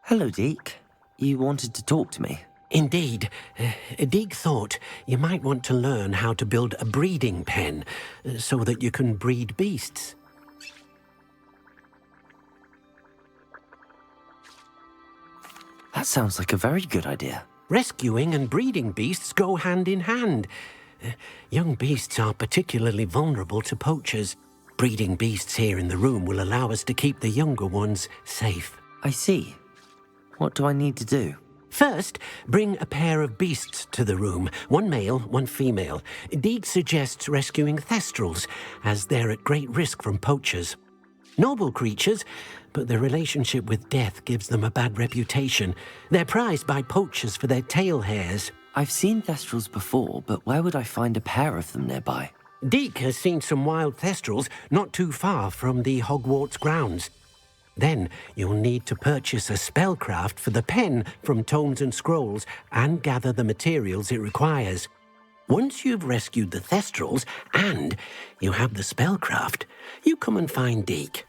Hello, Deke. You wanted to talk to me? Indeed. Deke thought you might want to learn how to build a breeding pen so that you can breed beasts. That sounds like a very good idea. Rescuing and breeding beasts go hand in hand. Young beasts are particularly vulnerable to poachers. Breeding beasts here in the room will allow us to keep the younger ones safe. I see. What do I need to do? First, bring a pair of beasts to the room. One male, one female. Deke suggests rescuing thestrals, as they're at great risk from poachers. Noble creatures, but their relationship with death gives them a bad reputation. They're prized by poachers for their tail hairs. I've seen thestrals before, but where would I find a pair of them nearby? Deke has seen some wild thestrals not too far from the Hogwarts grounds. Then you'll need to purchase a spellcraft for the pen from Tomes and Scrolls and gather the materials it requires. Once you've rescued the thestrals and you have the spellcraft, you come and find Deke.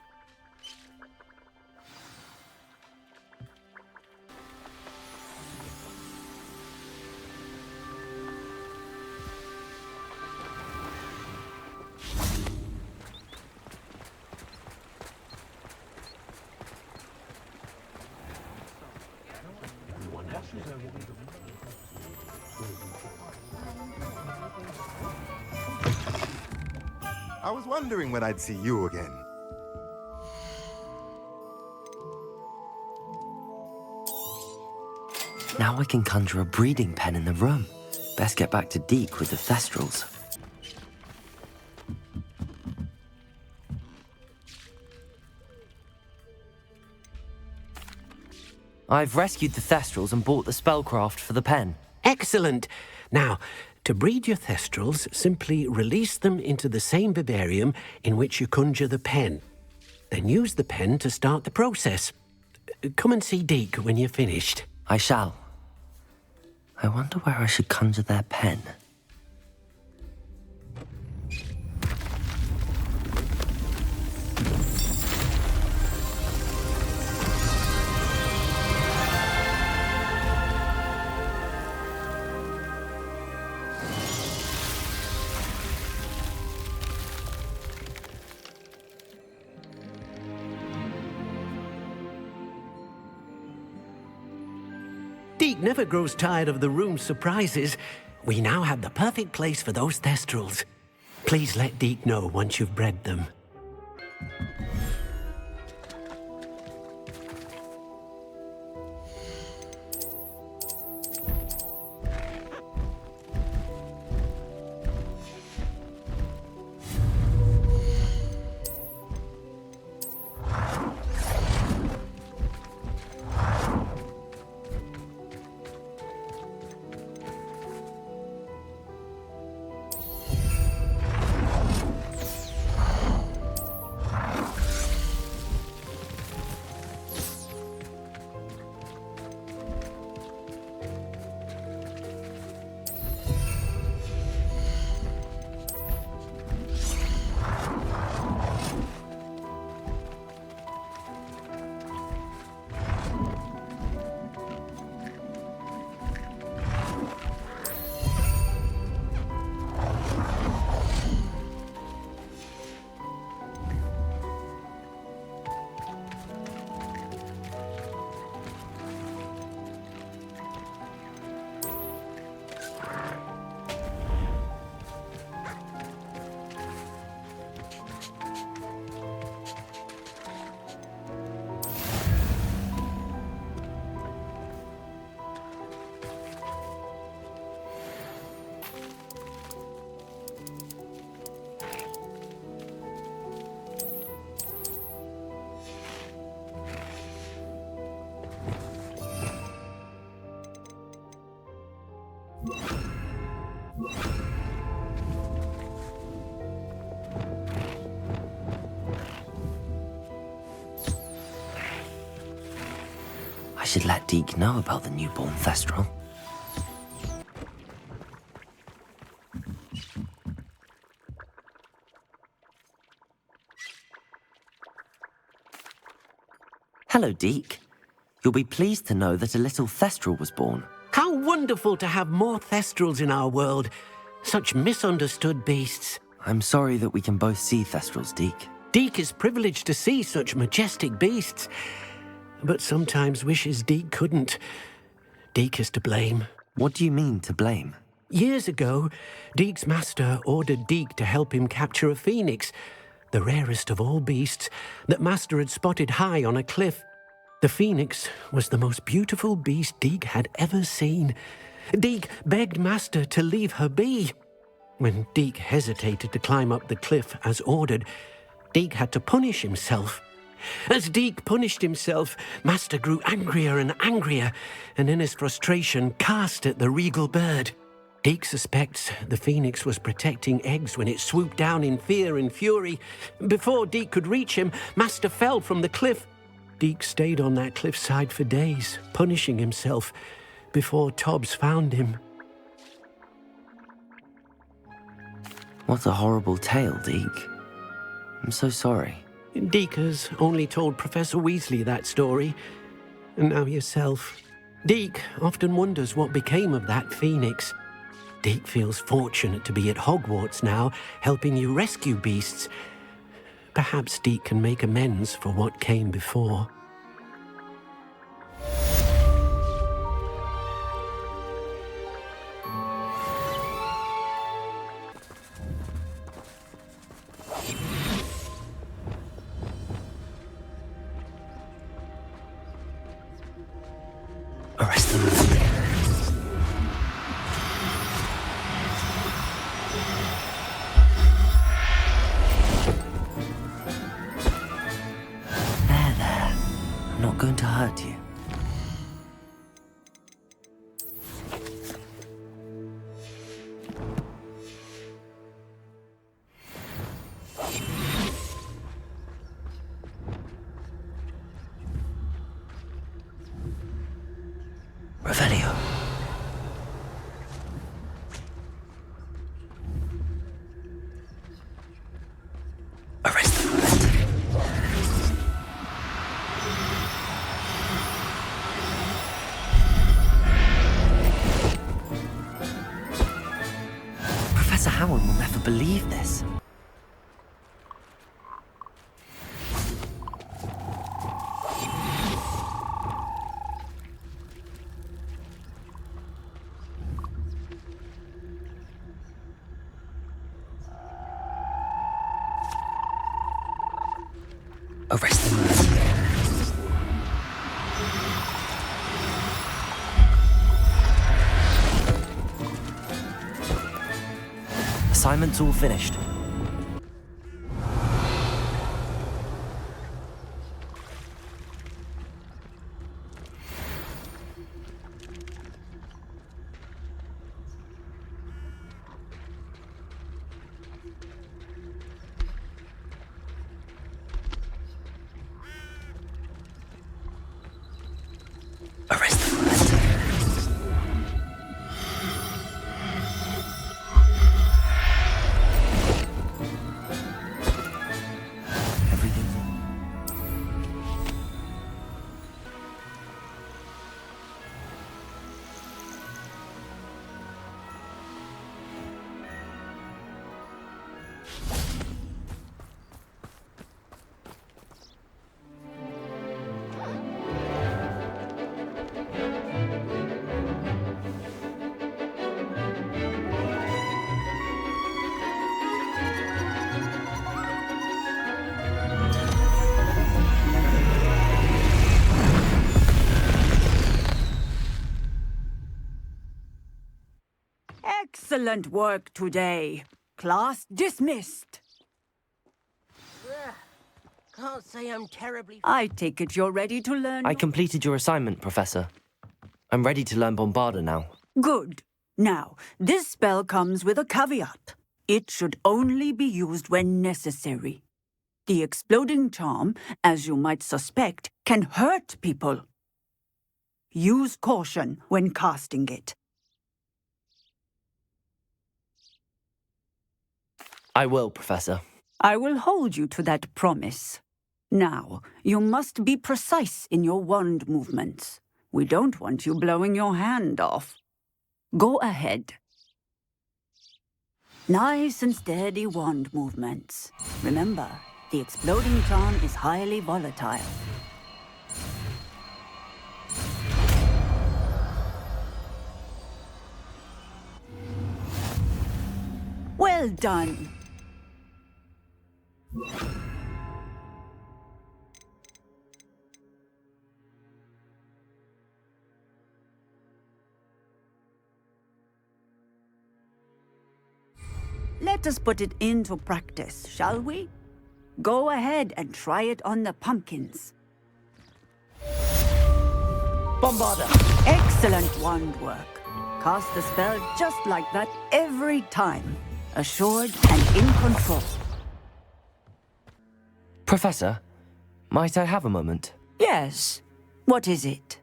I was wondering when I'd see you again. Now I can conjure a breeding pen in the room. Best get back to Deke with the thestrals. I've rescued the thestrals and bought the spellcraft for the pen. Excellent! Now, to breed your thestrals, simply release them into the same vivarium in which you conjure the pen. Then use the pen to start the process. Come and see Deke when you're finished. I shall. I wonder where I should conjure their pen. Deke never grows tired of the room's surprises. We now have the perfect place for those thestrals. Please let Deke know once you've bred them. I should let Deke know about the newborn thestral. Hello, Deke. You'll be pleased to know that a little Thestral was born. How wonderful to have more Thestrals in our world. Such misunderstood beasts. I'm sorry that we can both see Thestrals, Deke. Deke is privileged to see such majestic beasts, but sometimes wishes Deke couldn't. Deke is to blame. What do you mean, to blame? Years ago, Deke's master ordered Deke to help him capture a phoenix, the rarest of all beasts, that master had spotted high on a cliff. The phoenix was the most beautiful beast Deke had ever seen. Deke begged master to leave her be. When Deke hesitated to climb up the cliff as ordered, Deke had to punish himself. As Deke punished himself, master grew angrier and angrier, and in his frustration cast at the regal bird. Deke suspects the phoenix was protecting eggs when it swooped down in fear and fury. Before Deke could reach him, master fell from the cliff. Deke stayed on that cliffside for days, punishing himself, before Tobbs found him. What a horrible tale, Deke. I'm so sorry. Deke has only told Professor Weasley that story, and now yourself. Deke often wonders what became of that phoenix. Deke feels fortunate to be at Hogwarts now, helping you rescue beasts. Perhaps Deke can make amends for what came before. Arrest them. There. I'm not going to hurt you. Revelio. Arrest them. Professor Howard will never believe this. Arrest them. Assignment's all finished. Arrest them. Everything. Excellent work today. Class dismissed. Can't say I'm terribly... I take it you're ready to learn... I completed your assignment, Professor. I'm ready to learn Bombarda now. Good. Now, this spell comes with a caveat. It should only be used when necessary. The exploding charm, as you might suspect, can hurt people. Use caution when casting it. I will, Professor. I will hold you to that promise. Now, you must be precise in your wand movements. We don't want you blowing your hand off. Go ahead. Nice and steady wand movements. Remember, the exploding charm is highly volatile. Well done. Let us put it into practice, shall we? Go ahead and try it on the pumpkins. Bombarda! Excellent wand work. Cast the spell just like that every time. Assured and in control. Professor, might I have a moment? Yes. What is it?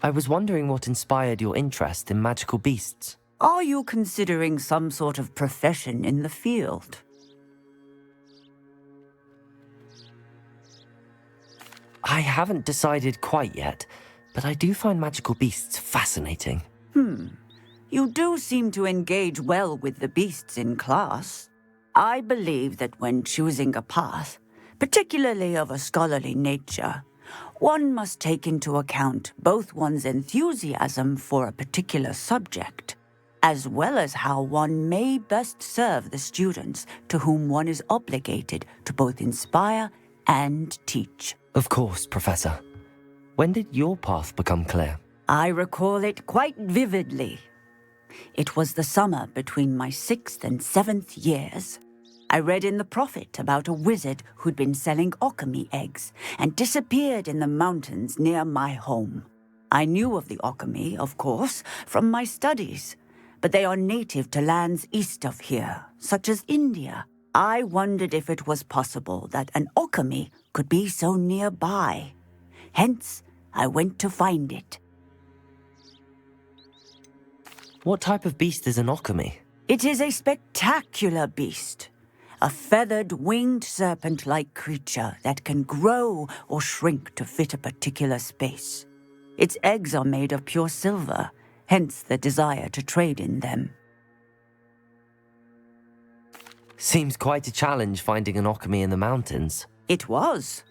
I was wondering what inspired your interest in magical beasts. Are you considering some sort of profession in the field? I haven't decided quite yet, but I do find magical beasts fascinating. You do seem to engage well with the beasts in class. I believe that when choosing a path, particularly of a scholarly nature, one must take into account both one's enthusiasm for a particular subject, as well as how one may best serve the students to whom one is obligated to both inspire and teach. Of course, Professor. When did your path become clear? I recall it quite vividly. It was the summer between my 6th and 7th years. I read in the Prophet about a wizard who'd been selling alchemy eggs and disappeared in the mountains near my home. I knew of the alchemy, of course, from my studies, but they are native to lands east of here, such as India. I wondered if it was possible that an alchemy could be so nearby. Hence, I went to find it. What type of beast is an alchemy? It is a spectacular beast. A feathered, winged serpent-like creature that can grow or shrink to fit a particular space. Its eggs are made of pure silver, hence the desire to trade in them. Seems quite a challenge finding an alchemy in the mountains. It was.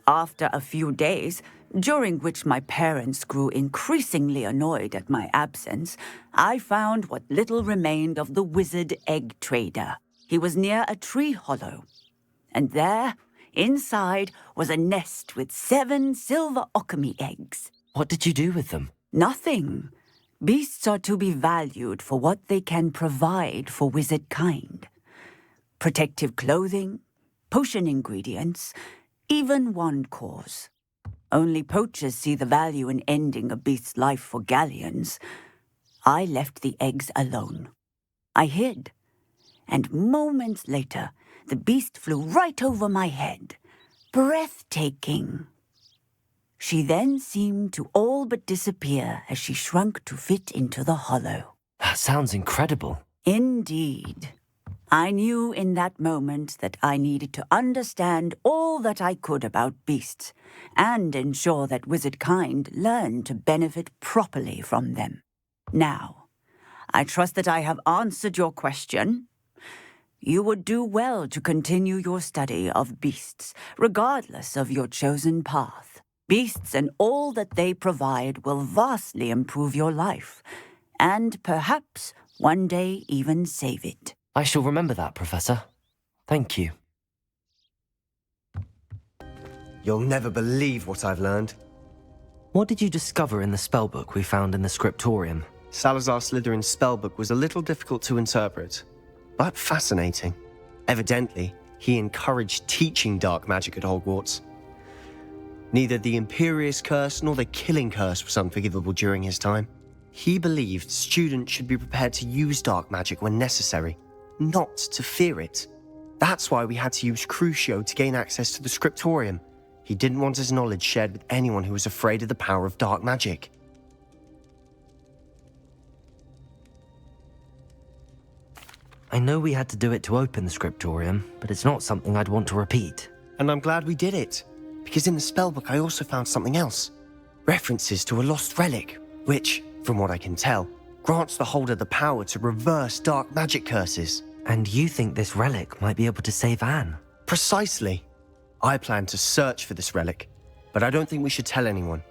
After a few days, during which my parents grew increasingly annoyed at my absence, I found what little remained of the wizard egg trader. He was near a tree hollow, and there, inside, was a nest with 7 silver alchemy eggs. What did you do with them? Nothing. Beasts are to be valued for what they can provide for wizard kind. Protective clothing, potion ingredients, even wand cores. Only poachers see the value in ending a beast's life for galleons. I left the eggs alone. I hid. And moments later, the beast flew right over my head. Breathtaking. She then seemed to all but disappear as she shrunk to fit into the hollow. That sounds incredible. Indeed. I knew in that moment that I needed to understand all that I could about beasts and ensure that wizard kind learned to benefit properly from them. Now, I trust that I have answered your question. You would do well to continue your study of beasts, regardless of your chosen path. Beasts and all that they provide will vastly improve your life, and perhaps one day even save it. I shall remember that, Professor. Thank you. You'll never believe what I've learned. What did you discover in the spellbook we found in the scriptorium? Salazar Slytherin's spellbook was a little difficult to interpret, but fascinating. Evidently, he encouraged teaching dark magic at Hogwarts. Neither the Imperious Curse nor the Killing Curse was unforgivable during his time. He believed students should be prepared to use dark magic when necessary, not to fear it. That's why we had to use Crucio to gain access to the scriptorium. He didn't want his knowledge shared with anyone who was afraid of the power of dark magic. I I know we had to do it to open the scriptorium, but it's not something I'd want to repeat. And I'm glad we did it, because in the spellbook I also found something else. References to a lost relic, which, from what I can tell, grants the holder the power to reverse dark magic curses. And you think this relic might be able to save Anne? Precisely. I plan to search for this relic, but I don't think we should tell anyone.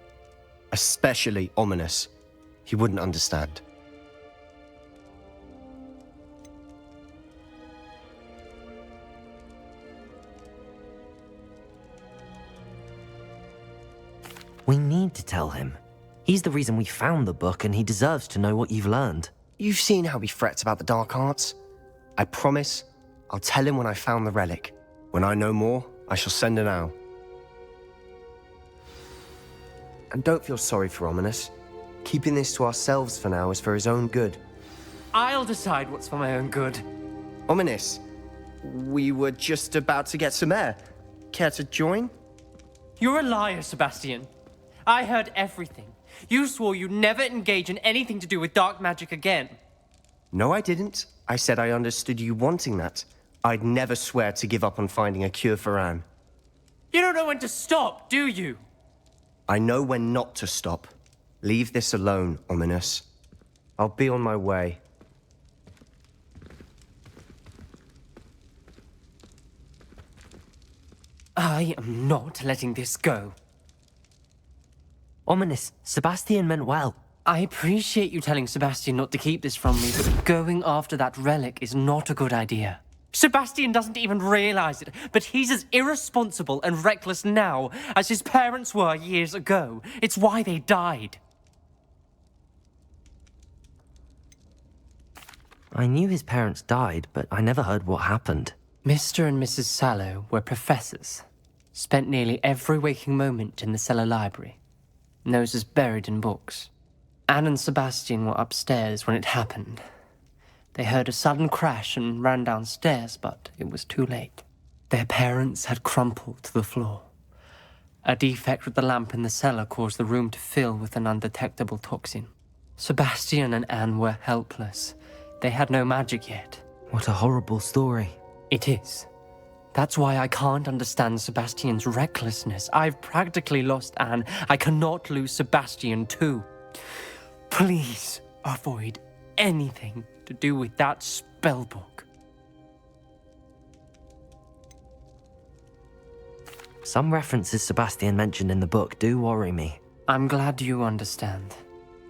Especially Ominous. He wouldn't understand. We need to tell him. He's the reason we found the book, and he deserves to know what you've learned. You've seen how he frets about the dark arts. I promise I'll tell him when I found the relic. When I know more, I shall send an owl. And don't feel sorry for Ominous. Keeping this to ourselves for now is for his own good. I'll decide what's for my own good. Ominous, we were just about to get some air. Care to join? You're a liar, Sebastian. I heard everything. You swore you'd never engage in anything to do with dark magic again. No, I didn't. I said I understood you wanting that. I'd never swear to give up on finding a cure for Anne. You don't know when to stop, do you? I know when not to stop. Leave this alone, Ominous. I'll be on my way. I am not letting this go. Ominous, Sebastian meant well. I appreciate you telling Sebastian not to keep this from me, but going after that relic is not a good idea. Sebastian doesn't even realize it, but he's as irresponsible and reckless now as his parents were years ago. It's why they died. I knew his parents died, but I never heard what happened. Mr. and Mrs. Sallow were professors. Spent nearly every waking moment in the cellar library. Noses buried in books. Anne and Sebastian were upstairs when it happened. They heard a sudden crash and ran downstairs, but it was too late. Their parents had crumpled to the floor. A defect with the lamp in the cellar caused the room to fill with an undetectable toxin. Sebastian and Anne were helpless. They had no magic yet. What a horrible story. It is. That's why I can't understand Sebastian's recklessness. I've practically lost Anne. I cannot lose Sebastian too. Please avoid anything to do with that spellbook. Some references Sebastian mentioned in the book do worry me. I'm glad you understand.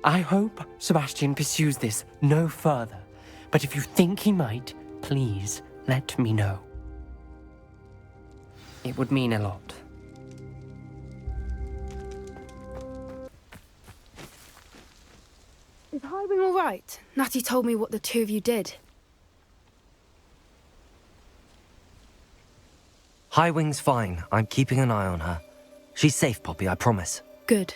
I hope Sebastian pursues this no further. But if you think he might, please let me know. It would mean a lot. Is Highwing all right? Natty told me what the two of you did. Highwing's fine. I'm keeping an eye on her. She's safe, Poppy, I promise. Good.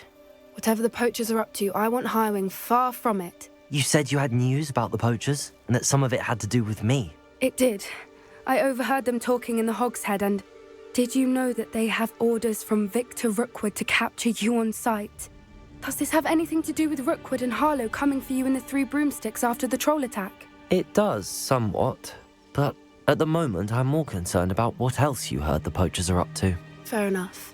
Whatever the poachers are up to, I want Highwing far from it. You said you had news about the poachers, and that some of it had to do with me. It did. I overheard them talking in the Hogshead, and did you know that they have orders from Victor Rookwood to capture you on sight? Does this have anything to do with Rookwood and Harlow coming for you in the Three Broomsticks after the troll attack? It does, somewhat. But at the moment, I'm more concerned about what else you heard the poachers are up to. Fair enough.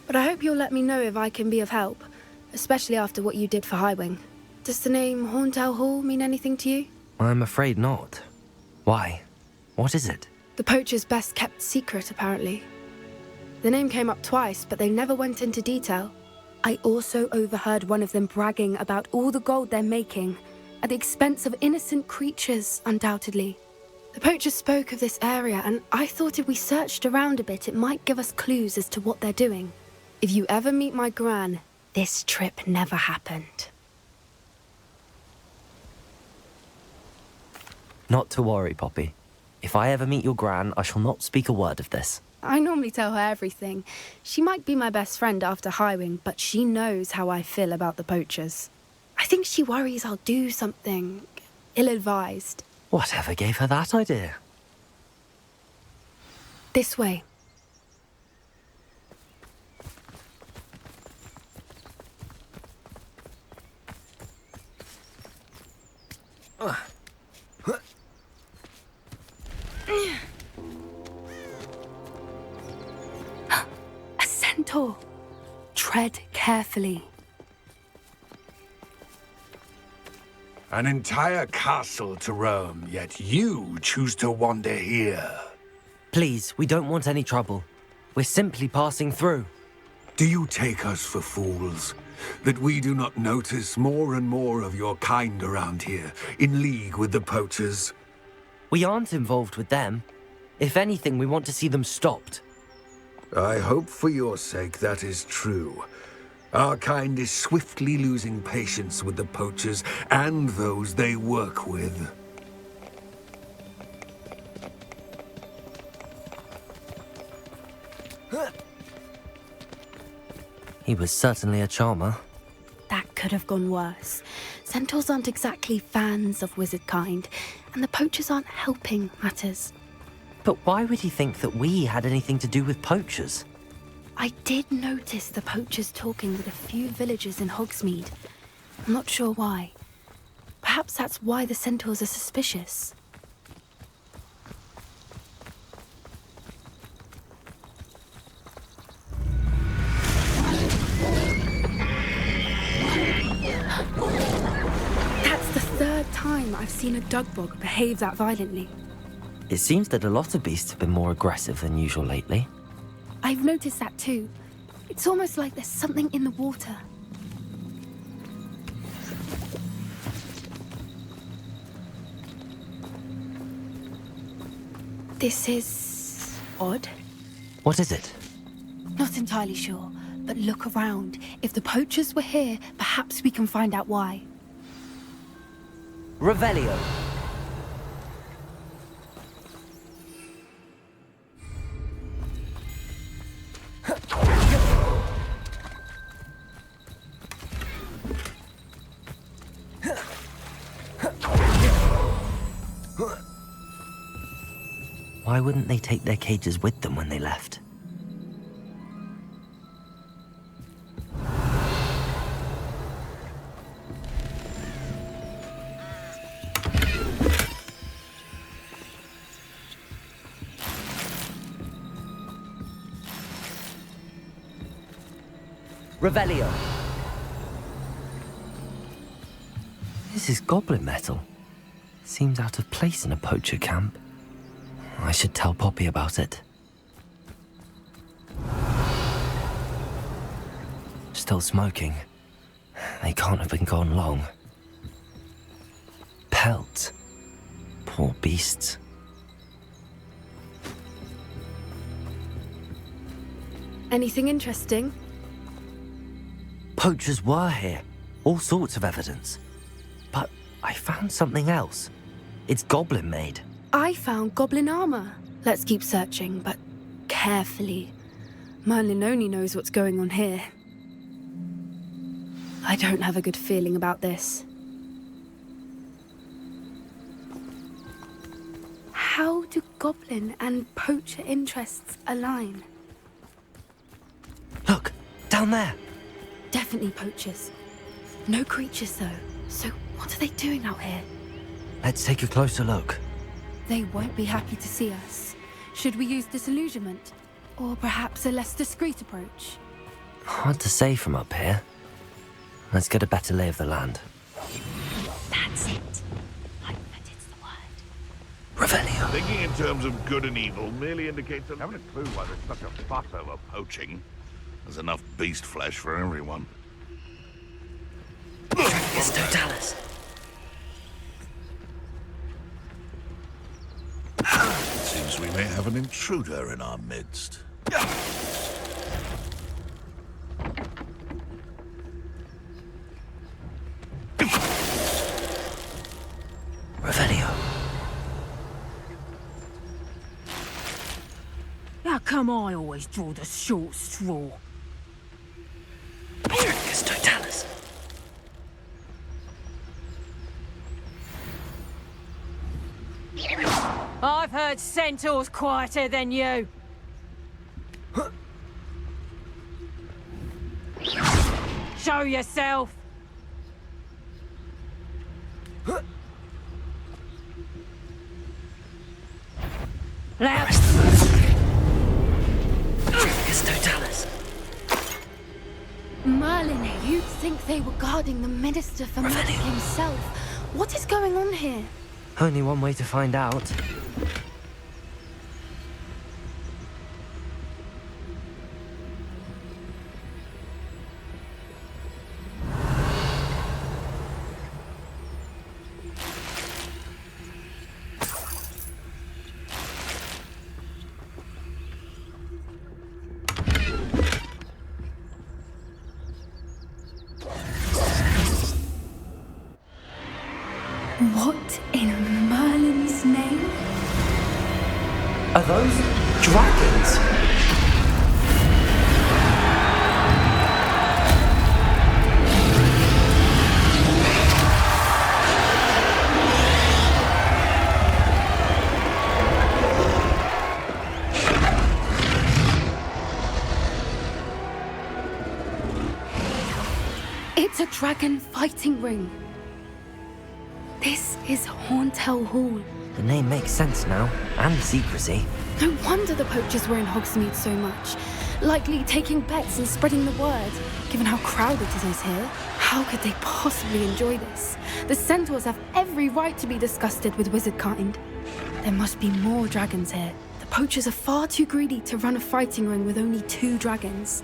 But I hope you'll let me know if I can be of help, especially after what you did for Highwing. Does the name Horntail Hall mean anything to you? I'm afraid not. Why? What is it? The poacher's best kept secret, apparently. The name came up twice, but they never went into detail. I also overheard one of them bragging about all the gold they're making, at the expense of innocent creatures, undoubtedly. The poachers spoke of this area, and I thought if we searched around a bit, it might give us clues as to what they're doing. If you ever meet my gran, this trip never happened. Not to worry, Poppy. If I ever meet your gran, I shall not speak a word of this. I normally tell her everything. She might be my best friend after Highwing, but she knows how I feel about the poachers. I think she worries I'll do something ill-advised. Whatever gave her that idea? This way. Tread carefully. An entire castle to roam, yet you choose to wander here. Please, we don't want any trouble. We're simply passing through. Do you take us for fools? That we do not notice more and more of your kind around here, in league with the poachers? We aren't involved with them. If anything, we want to see them stopped. I hope for your sake that is true. Our kind is swiftly losing patience with the poachers and those they work with. He was certainly a charmer. That could have gone worse. Centaurs aren't exactly fans of wizard kind, and the poachers aren't helping matters. But why would he think that we had anything to do with poachers? I did notice the poachers talking with a few villagers in Hogsmeade. I'm not sure why. Perhaps that's why the centaurs are suspicious. That's the third time I've seen a dugbog behave that violently. It seems that a lot of beasts have been more aggressive than usual lately. I've noticed that too. It's almost like there's something in the water. This is odd. What is it? Not entirely sure, but look around. If the poachers were here, perhaps we can find out why. Revelio. Why wouldn't they take their cages with them when they left? Revelio. This is goblin metal. Seems out of place in a poacher camp. I should tell Poppy about it. Still smoking. They can't have been gone long. Pelt. Poor beasts. Anything interesting? Poachers were here. All sorts of evidence. But I found something else. It's goblin made. I found goblin armor. Let's keep searching, but carefully. Merlin only knows what's going on here. I don't have a good feeling about this. How do goblin and poacher interests align? Look, down there. Definitely poachers. No creatures, though. So what are they doing out here? Let's take a closer look. They won't be happy to see us. Should we use disillusionment? Or perhaps a less discreet approach? Hard to say from up here. Let's get a better lay of the land. That's it. I bet it's the word. Revelio. Thinking in terms of good and evil merely indicates I haven't a clue why there's such a fuss over poaching. There's enough beast flesh for everyone. It's Totalis. It seems we may have an intruder in our midst. Revelio. How come I always draw the short straw? It's Totalis. I've heard centaurs quieter than you. Show yourself. Loud. It's Totalis. think they were guarding the Minister for Magic himself. What is going on here? Only one way to find out. What in Merlin's name? Are those dragons? It's a dragon fighting ring. This is Hauntel Hall. The name makes sense now, and the secrecy. No wonder the poachers were in Hogsmeade so much. Likely taking bets and spreading the word, given how crowded it is here. How could they possibly enjoy this? The centaurs have every right to be disgusted with wizard kind. There must be more dragons here. The poachers are far too greedy to run a fighting ring with only 2 dragons.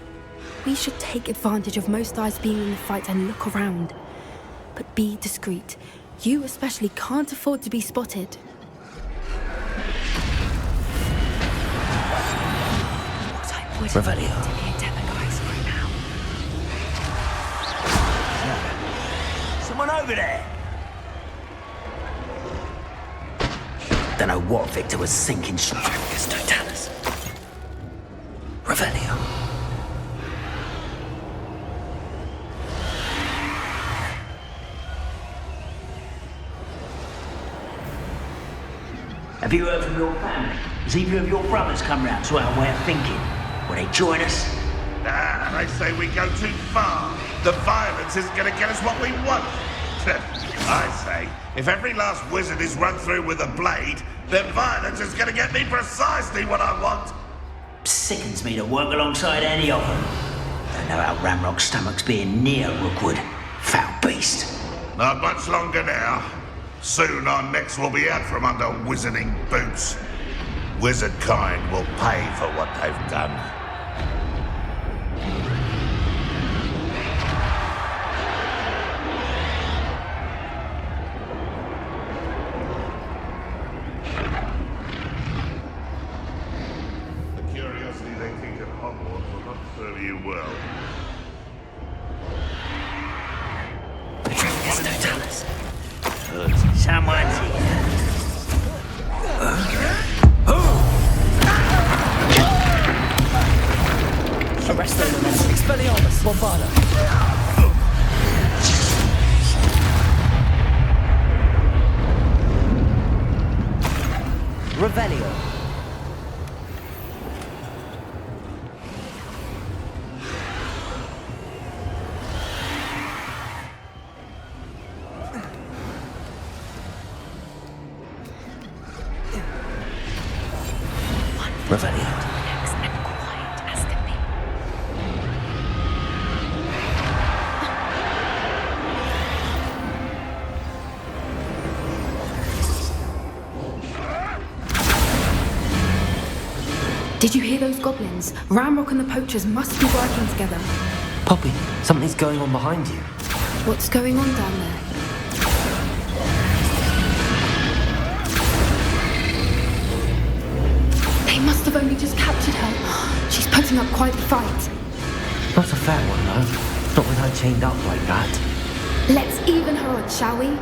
We should take advantage of most eyes being in the fight and look around. But be discreet. You especially can't afford to be spotted. What I would Revelio. to be a demiguise right now. Someone over there! Don't know what Victor was thinking. It's Totalis. Revelio. Have you heard from your family? Has either of your brothers come round to our way of thinking? Will they join us? Nah, they say we go too far. The violence isn't going to get us what we want. I say, if every last wizard is run through with a blade, then violence is going to get me precisely what I want. Sickens me to work alongside any of them. Don't know how Ramrock's stomach's being near Rookwood. Foul beast. Not much longer now. Soon our necks will be out from under wizarding boots. Wizard kind will pay for what they've done. The curiosity they teach at Hogwarts will not serve you well. It's Totalis. Someone's here. Arresto Elemental. Expelliarmus. Bombarda. Revelio. Revelio. And quiet as can be. Did you hear those goblins? Ramrock and the poachers must be working together. Poppy, something's going on behind you. What's going on down there? They must have only just captured her. She's putting up quite the fight. Not a fair one, though. Not with her chained up like that. Let's even her odds, shall we?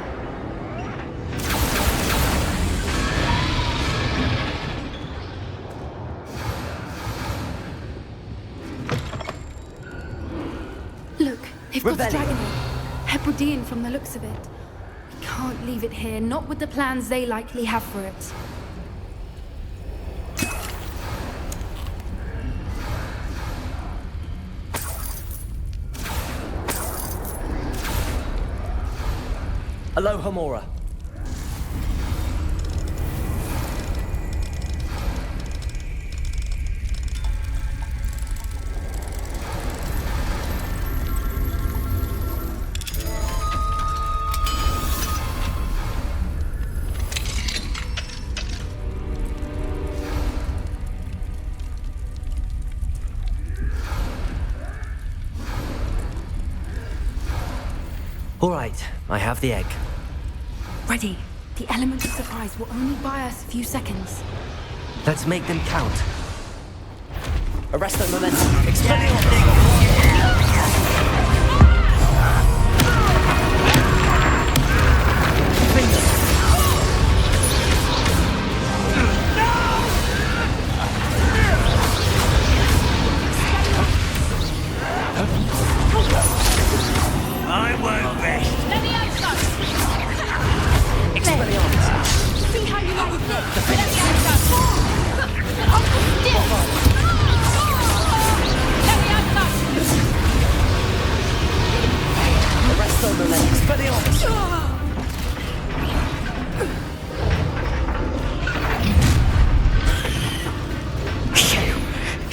Look, they've got the dragon here. Hebridean from the looks of it. We can't leave it here, not with the plans they likely have for it. Aloha Mora. All right, I have the egg. Ready. The element of surprise will only buy us a few seconds. Let's make them count. Arresto momentum. Expelliarmus! I won't rest. Let me out, son. Expelliarmus! See how you like this. Let me out, son. Uncle Stiff. Let me out, son. Arresto momentum. Expelliarmus!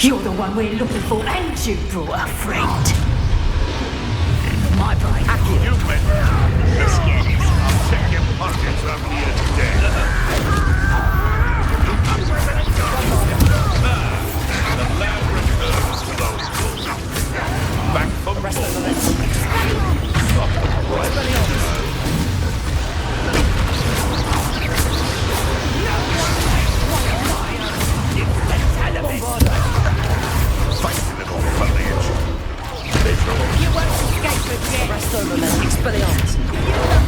You're the one we're looking for, and you brought a friend. My brain. You win. Let's get it. I'll check your pockets after you're dead. The lab returns to those rules. Back for Fight, little foliage. You won't escape again. Arresto momentum. Expelliarmus!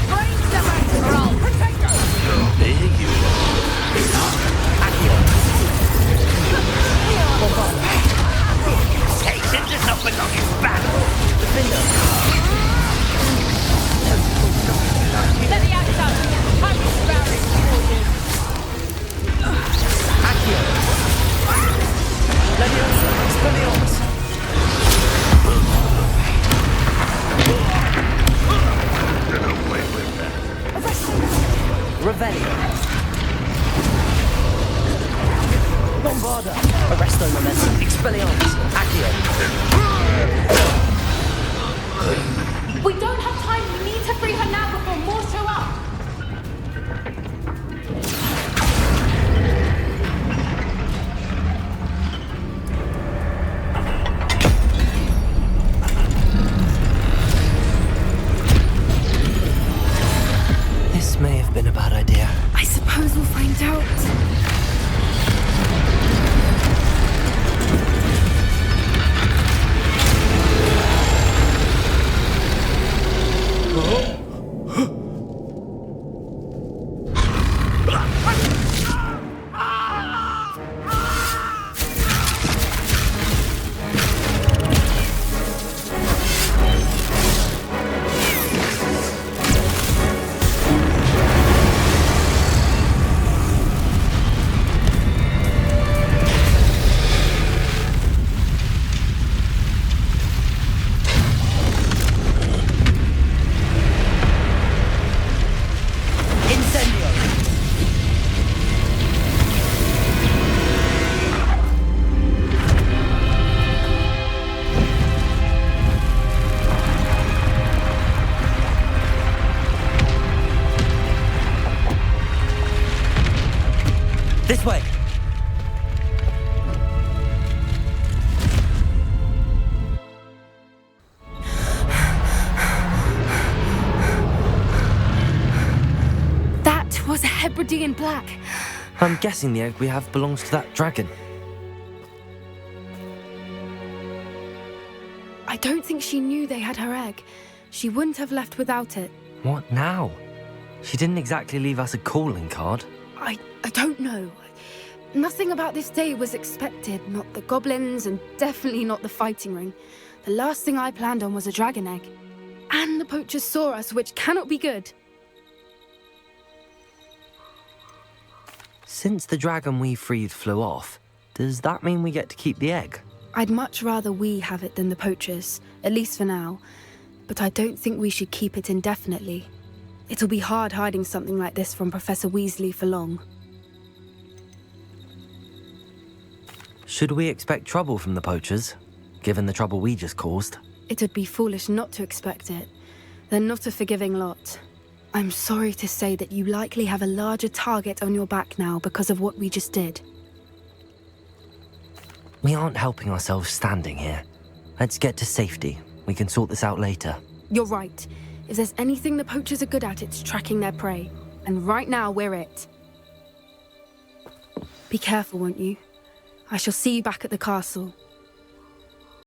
Brains the man roll. Protect us. There you Temptation does not belong in battle. Let me out, son. I'm sparring for you. Leviosa! Expelliarmus! get away with that. Revelio! Bombarda! Arresto momentum. Expelliarmus! Accio! We don't have time. We need to free her now before more show up. This may have been a bad idea. I suppose we'll find out. This way! That was a Hebridean black. I'm guessing the egg we have belongs to that dragon. I don't think she knew they had her egg. She wouldn't have left without it. What now? She didn't exactly leave us a calling card. I don't know. Nothing about this day was expected. Not the goblins, and definitely not the fighting ring. The last thing I planned on was a dragon egg. And the poachers saw us, which cannot be good. Since the dragon we freed flew off, does that mean we get to keep the egg? I'd much rather we have it than the poachers, at least for now. But I don't think we should keep it indefinitely. It'll be hard hiding something like this from Professor Weasley for long. Should we expect trouble from the poachers, given the trouble we just caused? It'd be foolish not to expect it. They're not a forgiving lot. I'm sorry to say that you likely have a larger target on your back now because of what we just did. We aren't helping ourselves standing here. Let's get to safety. We can sort this out later. You're right. If there's anything the poachers are good at, it's tracking their prey. And right now, we're it. Be careful, won't you? I shall see you back at the castle.